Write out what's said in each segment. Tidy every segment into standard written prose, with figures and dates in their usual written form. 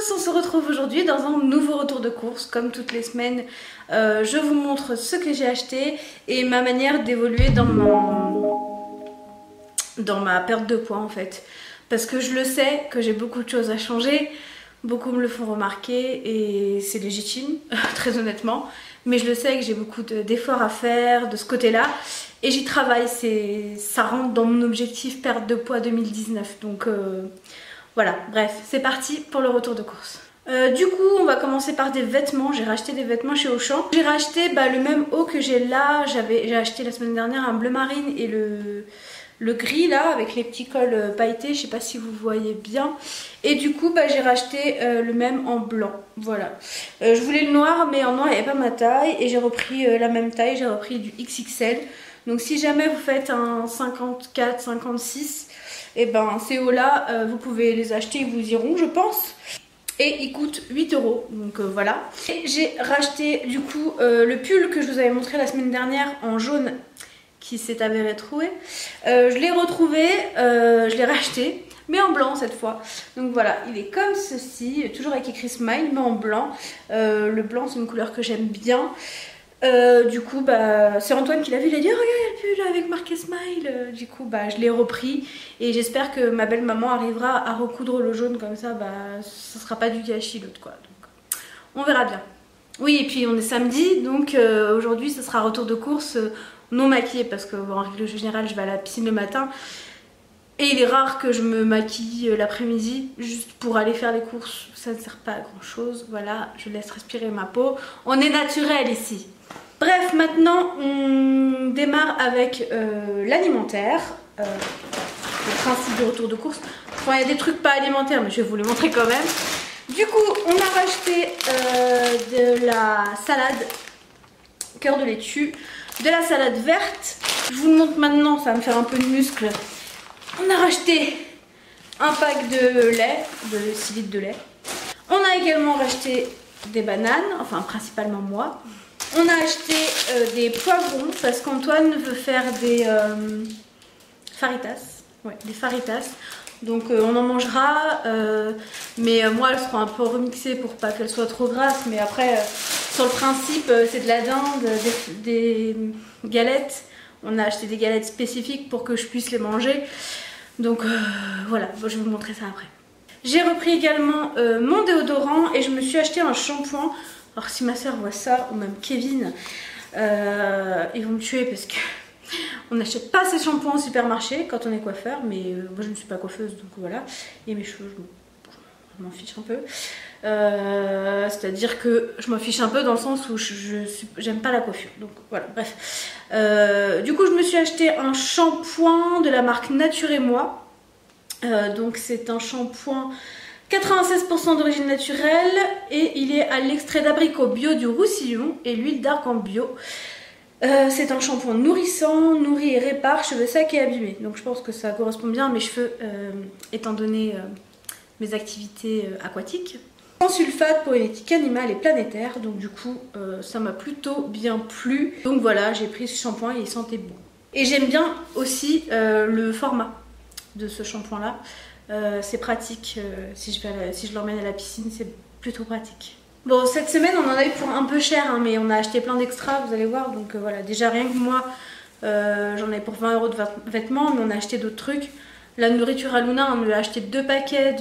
tous, on se retrouve aujourd'hui dans un nouveau retour de course. Comme toutes les semaines, je vous montre ce que j'ai acheté et ma manière d'évoluer dans ma perte de poids en fait. Parce que je le sais que j'ai beaucoup de choses à changer, beaucoup me le font remarquer et c'est légitime, très honnêtement. Mais je le sais que j'ai beaucoup d'efforts à faire de ce côté-là et j'y travaille, ça rentre dans mon objectif perte de poids 2019. Donc voilà, bref, c'est parti pour le retour de course. Du coup, on va commencer par des vêtements. J'ai racheté des vêtements chez Auchan. J'ai racheté le même haut que j'ai là. J'ai acheté la semaine dernière un bleu marine et le gris là avec les petits cols pailletés. Je sais pas si vous voyez bien. Et du coup, j'ai racheté le même en blanc. Voilà. Je voulais le noir, mais en noir il n'y avait pas ma taille. Et j'ai repris la même taille. J'ai repris du XXL. Donc si jamais vous faites un 54, 56, et ces hauts là, vous pouvez les acheter, ils vous iront, je pense. Et ils coûtent 8 €. Donc voilà. Et j'ai racheté du coup le pull que je vous avais montré la semaine dernière en jaune qui s'est avéré troué. Je l'ai retrouvé, je l'ai racheté, mais en blanc cette fois. Donc voilà, il est comme ceci, toujours avec écrit Smile, mais en blanc. Le blanc, c'est une couleur que j'aime bien. Du coup, c'est Antoine qui l'a vu, il a dit oh, regarde le pull avec marqué Smile. Du coup, je l'ai repris et j'espère que ma belle maman arrivera à recoudre le jaune comme ça, ce sera pas du gâchis l'autre quoi. Donc, on verra bien. Oui, et puis on est samedi, donc aujourd'hui ce sera retour de course non maquillée parce que en règle générale je vais à la piscine le matin. Et il est rare que je me maquille l'après-midi juste pour aller faire les courses, ça ne sert pas à grand chose. Voilà, je laisse respirer ma peau, on est naturel ici. Bref, maintenant on démarre avec l'alimentaire, le principe de retour de course. Enfin, il y a des trucs pas alimentaires, mais je vais vous les montrer quand même. Du coup, on a racheté de la salade cœur de laitue, de la salade verte. Je vous le montre maintenant, ça va me faire un peu de muscle. On a racheté un pack de lait, de 6 litres de lait. On a également racheté des bananes, enfin principalement moi. On a acheté des poivrons parce qu'Antoine veut faire des faritas. Ouais, des faritas. Donc on en mangera, mais moi elles seront un peu remixées pour pas qu'elles soient trop grasses. Mais après, sur le principe, c'est de la dinde, des galettes. On a acheté des galettes spécifiques pour que je puisse les manger. Donc voilà, je vais vous montrer ça après. J'ai repris également mon déodorant et je me suis acheté un shampoing. Alors si ma soeur voit ça, ou même Kevin, ils vont me tuer parce que on n'achète pas ces shampoings au supermarché quand on est coiffeur. Mais moi je ne suis pas coiffeuse, donc voilà. Et mes cheveux, je m'en fiche un peu. C'est-à-dire que je m'en fiche un peu dans le sens où j'aime pas la coiffure. Donc voilà, bref. Du coup, je me suis acheté un shampoing de la marque Nature et Moi. Donc c'est un shampoing 96% d'origine naturelle et il est à l'extrait d'abricot bio du Roussillon et l'huile d'argan bio. C'est un shampoing nourrissant, nourrit et répare cheveux secs et abîmés. Donc je pense que ça correspond bien à mes cheveux étant donné mes activités aquatiques. Sans sulfate pour une éthique animale et planétaire, donc du coup ça m'a plutôt bien plu. Donc voilà, j'ai pris ce shampoing et il sentait bon. Et j'aime bien aussi le format de ce shampoing là. C'est pratique, si je l'emmène à la piscine, c'est plutôt pratique. Bon, cette semaine on en a eu pour un peu cher, hein, mais on a acheté plein d'extras, vous allez voir. Donc voilà, déjà rien que moi, j'en ai pour 20 € de vêtements, mais on a acheté d'autres trucs. La nourriture à Luna, on lui a acheté 2 paquets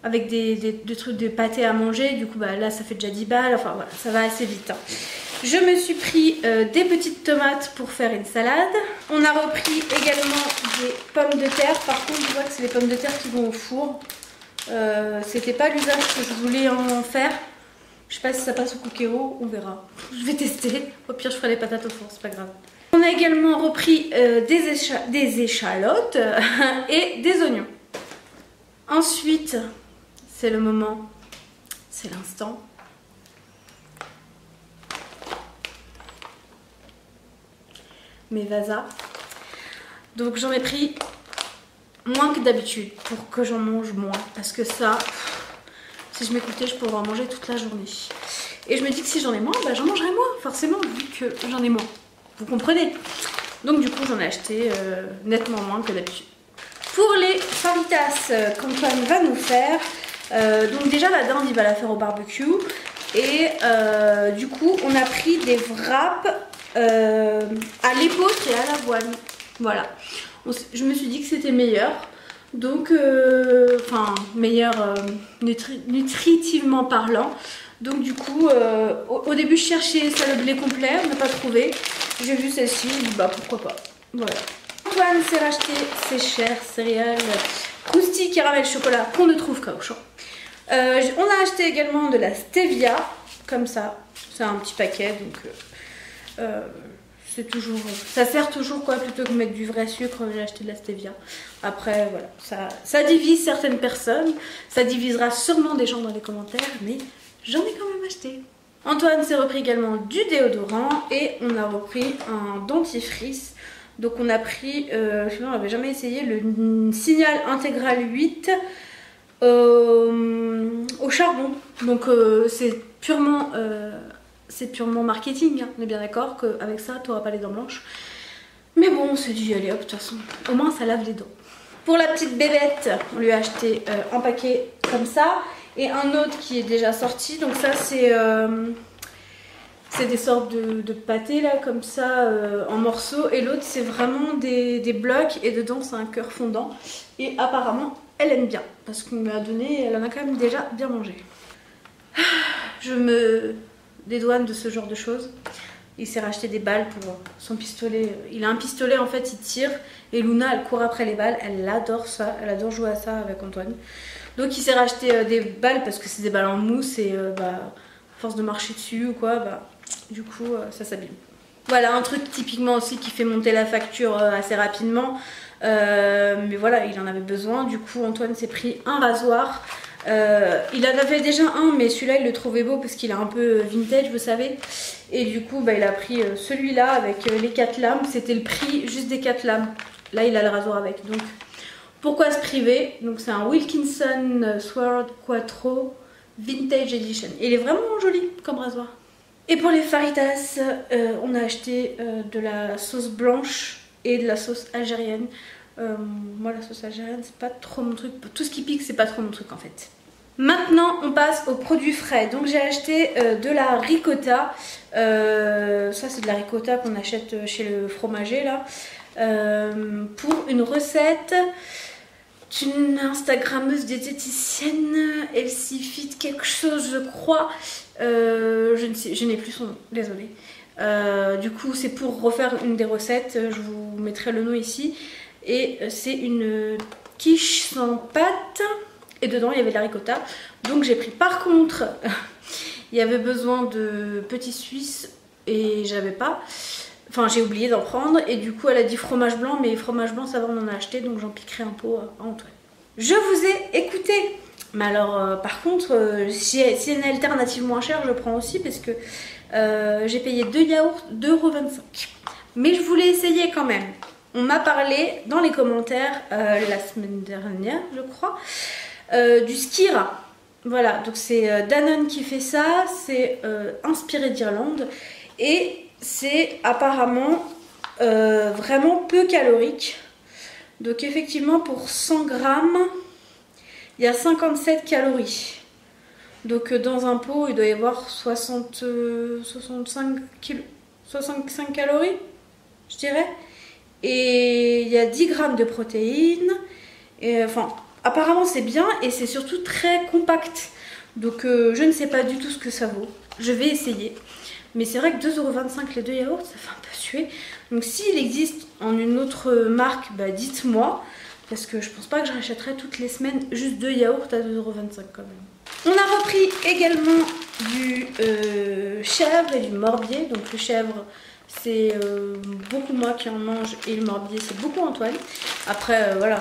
avec des trucs de pâté à manger. Du coup là ça fait déjà 10 balles, enfin voilà, ça va assez vite, hein. Je me suis pris des petites tomates pour faire une salade. On a repris également des pommes de terre. Par contre je vois que c'est les pommes de terre qui vont au four. C'était pas l'usage que je voulais en faire. Je sais pas si ça passe au Cookéo, on verra. Je vais tester, au pire je ferai les patates au four, c'est pas grave. On a également repris des échalotes et des oignons. Ensuite, c'est le moment, c'est l'instant. Mes vasas. Donc j'en ai pris moins que d'habitude pour que j'en mange moins. Parce que ça, si je m'écoutais, je pourrais en manger toute la journée. Et je me dis que si j'en ai moins, j'en mangerai moins, forcément, vu que j'en ai moins. Vous comprenez? Donc du coup, j'en ai acheté nettement moins que d'habitude. Pour les faritas qu'Antoine va nous faire, Donc déjà la dinde il va la faire au barbecue. Et du coup on a pris des wraps à l'épaule et à l'avoine. Voilà. Je me suis dit que c'était meilleur. Donc, enfin, meilleur nutritivement parlant. Donc du coup, au début je cherchais celle au blé complet, on n'a pas trouvé. J'ai vu celle-ci, bah pourquoi pas. Voilà. Antoine s'est racheté ses chers céréales croustilles caramel chocolat qu'on ne trouve qu'à Auchan. On a acheté également de la stevia, comme ça. C'est un petit paquet, donc c'est toujours, ça sert toujours quoi, plutôt que de mettre du vrai sucre. J'ai acheté de la stevia. Après voilà, ça divise certaines personnes, ça divisera sûrement des gens dans les commentaires, mais j'en ai quand même acheté. Antoine s'est repris également du déodorant et on a repris un dentifrice. Donc on a pris, je sais pas, on n'avait jamais essayé, le Signal Intégral 8 au charbon. Donc c'est purement marketing, hein. On est bien d'accord qu'avec ça tu n'auras pas les dents blanches. Mais bon, on s'est dit allez hop, de toute façon, au moins ça lave les dents. Pour la petite bébête, on lui a acheté un paquet comme ça. Et un autre qui est déjà sorti, donc ça c'est des sortes de pâtés là comme ça en morceaux. Et l'autre c'est vraiment des blocs et dedans c'est un cœur fondant. Et apparemment elle aime bien parce qu'on lui a donné, elle en a quand même déjà bien mangé. Je me dédouane de ce genre de choses. Il s'est racheté des balles pour son pistolet. Il a un pistolet en fait, il tire. Et Luna elle court après les balles, elle adore ça, elle adore jouer à ça avec Antoine. Donc il s'est racheté des balles parce que c'est des balles en mousse et à force de marcher dessus ou quoi, du coup ça s'abîme. Voilà un truc typiquement aussi qui fait monter la facture assez rapidement. Mais voilà, il en avait besoin. Du coup Antoine s'est pris un rasoir. Il en avait déjà un, mais celui-là il le trouvait beau parce qu'il est un peu vintage, vous savez. Et du coup il a pris celui-là avec les 4 lames. C'était le prix juste des 4 lames. Là il a le rasoir avec. Donc pourquoi se priver? Donc c'est un Wilkinson Sword Quattro Vintage Edition. Il est vraiment joli comme rasoir. Et pour les faritas, on a acheté de la sauce blanche et de la sauce algérienne. Moi la sauce algérienne c'est pas trop mon truc. Tout ce qui pique c'est pas trop mon truc en fait. Maintenant on passe aux produits frais. Donc j'ai acheté de la ricotta. Ça c'est de la ricotta qu'on achète chez le fromager là. Pour une recette d'une Instagrammeuse diététicienne, Elsie Fit quelque chose je crois. Je n'ai plus son nom, désolée. Du coup c'est pour refaire une des recettes, je vous mettrai le nom ici. Et c'est une quiche sans pâte et dedans il y avait de la ricotta. Donc j'ai pris, par contre il y avait besoin de petits suisses et j'avais pas. Enfin j'ai oublié d'en prendre et du coup elle a dit fromage blanc, mais fromage blanc ça va, on en a acheté, donc j'en piquerai un pot à Antoine. Je vous ai écouté, mais alors par contre si il y a une alternative moins chère je prends aussi parce que j'ai payé 2 yaourts 2,25 €. Mais je voulais essayer quand même. On m'a parlé dans les commentaires la semaine dernière je crois du Skira. Voilà, donc c'est Danone qui fait ça, c'est inspiré d'Irlande et c'est apparemment vraiment peu calorique. Donc effectivement pour 100 grammes il y a 57 calories. Donc dans un pot il doit y avoir 65 calories je dirais. Et il y a 10 grammes de protéines. Et enfin apparemment c'est bien et c'est surtout très compact. Donc je ne sais pas du tout ce que ça vaut. Je vais essayer. Mais c'est vrai que 2,25 € les 2 yaourts, ça fait un peu suer. Donc s'il existe en une autre marque, bah dites-moi. Parce que je pense pas que je rachèterai toutes les semaines juste 2 yaourts à 2,25 € quand même. On a repris également du chèvre et du morbier. Donc le chèvre, c'est beaucoup moi qui en mange et le morbier, c'est beaucoup Antoine. Après, voilà,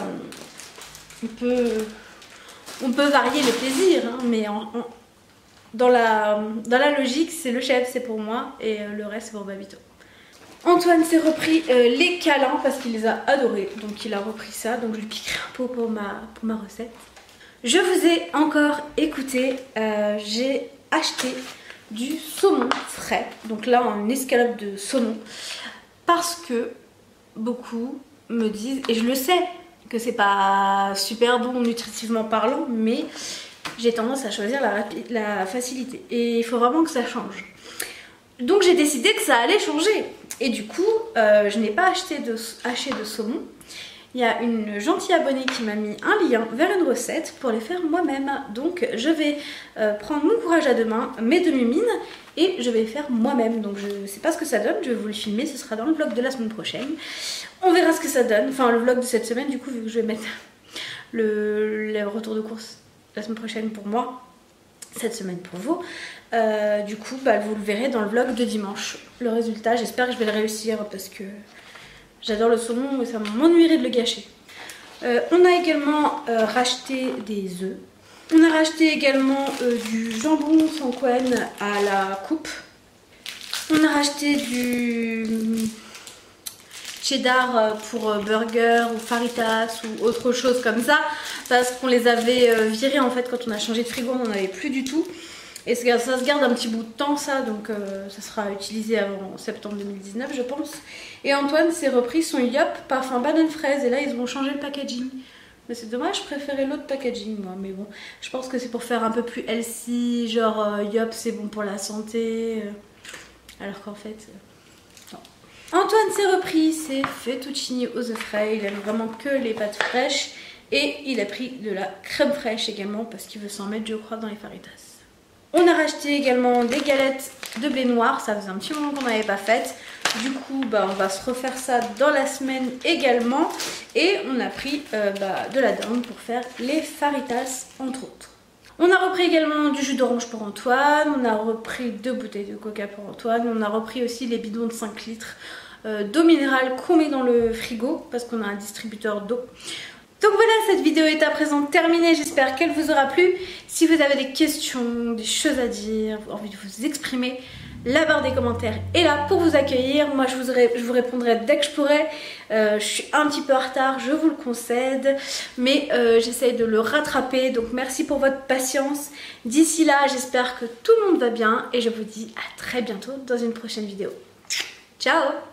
on peut varier les plaisirs, hein, mais dans la logique, c'est le chèvre, c'est pour moi et le reste, c'est pour Babito. Antoine s'est repris les câlins parce qu'il les a adorés, donc il a repris ça, donc je lui piquerai un pot pour ma recette. Je vous ai encore écouté, j'ai acheté du saumon frais, donc là en escalope de saumon, parce que beaucoup me disent, et je le sais que c'est pas super bon nutritivement parlant, mais j'ai tendance à choisir la facilité. Et il faut vraiment que ça change. Donc j'ai décidé que ça allait changer. Et du coup, je n'ai pas haché de saumon. Il y a une gentille abonnée qui m'a mis un lien vers une recette pour les faire moi-même. Donc je vais prendre mon courage à deux mains, mes demi-mines, et je vais les faire moi-même. Donc je ne sais pas ce que ça donne, je vais vous le filmer, ce sera dans le vlog de la semaine prochaine. On verra ce que ça donne, enfin le vlog de cette semaine du coup, vu que je vais mettre le retour de course la semaine prochaine pour moi, cette semaine pour vous. Du coup, vous le verrez dans le vlog de dimanche. Le résultat, j'espère que je vais le réussir parce que j'adore le saumon et ça m'ennuierait de le gâcher. On a également racheté des œufs. On a racheté également du jambon Sanquen à la coupe. On a racheté du cheddar pour burger ou faritas ou autre chose comme ça. Parce qu'on les avait virés en fait quand on a changé de frigo, on n'en avait plus du tout. Et ça se garde un petit bout de temps ça, donc ça sera utilisé avant septembre 2019 je pense. Et Antoine s'est repris son Yop parfum banane fraise et là ils vont changer le packaging. Mais c'est dommage, je préférais l'autre packaging moi, mais bon, je pense que c'est pour faire un peu plus healthy, genre Yop c'est bon pour la santé, alors qu'en fait... non. Antoine s'est repris ses fettuccini aux œufs frais, il aime vraiment que les pâtes fraîches et il a pris de la crème fraîche également parce qu'il veut s'en mettre je crois dans les faritas. On a racheté également des galettes de blé noir, ça faisait un petit moment qu'on n'avait pas fait. Du coup, on va se refaire ça dans la semaine également. Et on a pris de la dinde pour faire les faritas, entre autres. On a repris également du jus d'orange pour Antoine. On a repris 2 bouteilles de coca pour Antoine. On a repris aussi les bidons de 5 litres d'eau minérale qu'on met dans le frigo parce qu'on a un distributeur d'eau. Donc voilà, cette vidéo est à présent terminée, j'espère qu'elle vous aura plu. Si vous avez des questions, des choses à dire, envie de vous exprimer, la barre des commentaires est là pour vous accueillir. Moi je vous répondrai dès que je pourrai. Je suis un petit peu en retard, je vous le concède, mais j'essaye de le rattraper. Donc merci pour votre patience. D'ici là, j'espère que tout le monde va bien et je vous dis à très bientôt dans une prochaine vidéo. Ciao!